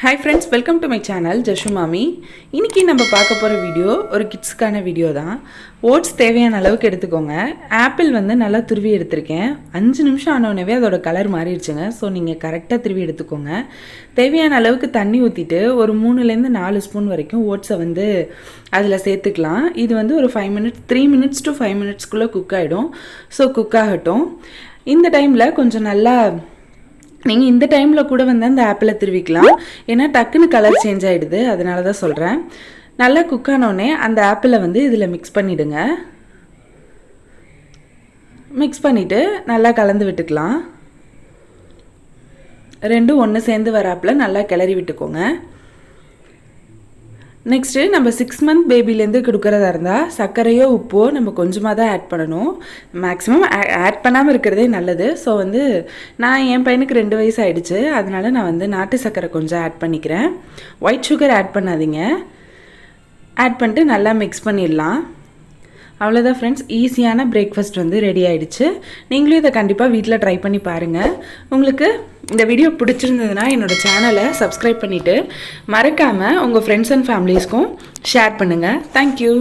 Hi friends, welcome to my channel Jashu Mami. இன்னைக்கு நம்ம பார்க்க போற வீடியோ ஒரு கிட்ஸ்க்கான வீடியோ தான். ஓட்ஸ் தேவையான அளவுக்கு எடுத்துக்கோங்க. ஆப்பிள் வந்து நல்லா துருவி எடுத்துர்க்கேன். 5 நிமிஷம் ஆனோனவே அதோட கலர் மாறிடுச்சுங்க. சோ நீங்க கரெக்ட்டா துருவி எடுத்துக்கோங்க. தேவையான அளவுக்கு தண்ணி ஊத்திட்டு ஒரு 3 ல இருந்து 4 ஸ்பூன் வரைக்கும் ஓட்ஸை வந்து அதில் சேர்த்துக்கலாம். இது வந்து ஒரு 5 மினிட்ஸ் 3 மினிட்ஸ் to 5 மினிட்ஸ்க்குள்ள குக் ஆயிடும். சோ குக் ஆகட்டும். இந்த டைம்ல கொஞ்சம் நல்லா நீங்கள் இந்த டைமில் கூட வந்து அந்த ஆப்பிளை திருவிக்கலாம். ஏன்னா டக்குன்னு கலர் சேஞ்ச் ஆகிடுது, அதனால தான் சொல்கிறேன். நல்லா குக் ஆனோடனே அந்த ஆப்பிளை வந்து இதில் மிக்ஸ் பண்ணிவிடுங்க. மிக்ஸ் பண்ணிவிட்டு நல்லா கலந்து விட்டுக்கலாம். ரெண்டும் ஒன்று சேர்ந்து வர ஆப்பில் நல்லா கிளறி விட்டுக்கோங்க. நெக்ஸ்ட்டு நம்ம 6 மந்த் பேபிலேருந்து கொடுக்குறதா இருந்தால் சர்க்கரையோ உப்போ நம்ம கொஞ்சமாக தான் ஆட் பண்ணணும். மேக்ஸிமம் ஆட் பண்ணாமல் இருக்கிறதே நல்லது. ஸோ வந்து நான் என் பையனுக்கு 2 வயசு ஆகிடுச்சு, அதனால் நான் வந்து நாட்டு சர்க்கரை கொஞ்சம் ஆட் பண்ணிக்கிறேன். ஒயிட் சுகர் ஆட் பண்ணாதீங்க. ஆட் பண்ணிட்டு நல்லா மிக்ஸ் பண்ணிடலாம். அவ்வளோதான் ஃப்ரெண்ட்ஸ், ஈஸியான பிரேக்ஃபாஸ்ட் வந்து ரெடி ஆகிடுச்சு. நீங்களும் இதை கண்டிப்பாக வீட்டில் ட்ரை பண்ணி பாருங்கள். உங்களுக்கு இந்த வீடியோ பிடிச்சிருந்ததுன்னா என்னோடய சேனலை சப்ஸ்கிரைப் பண்ணிவிட்டு மறக்காமல் உங்கள் ஃப்ரெண்ட்ஸ் அண்ட் ஃபேமிலிஸ்க்கும் ஷேர் பண்ணுங்கள். தேங்க்யூ.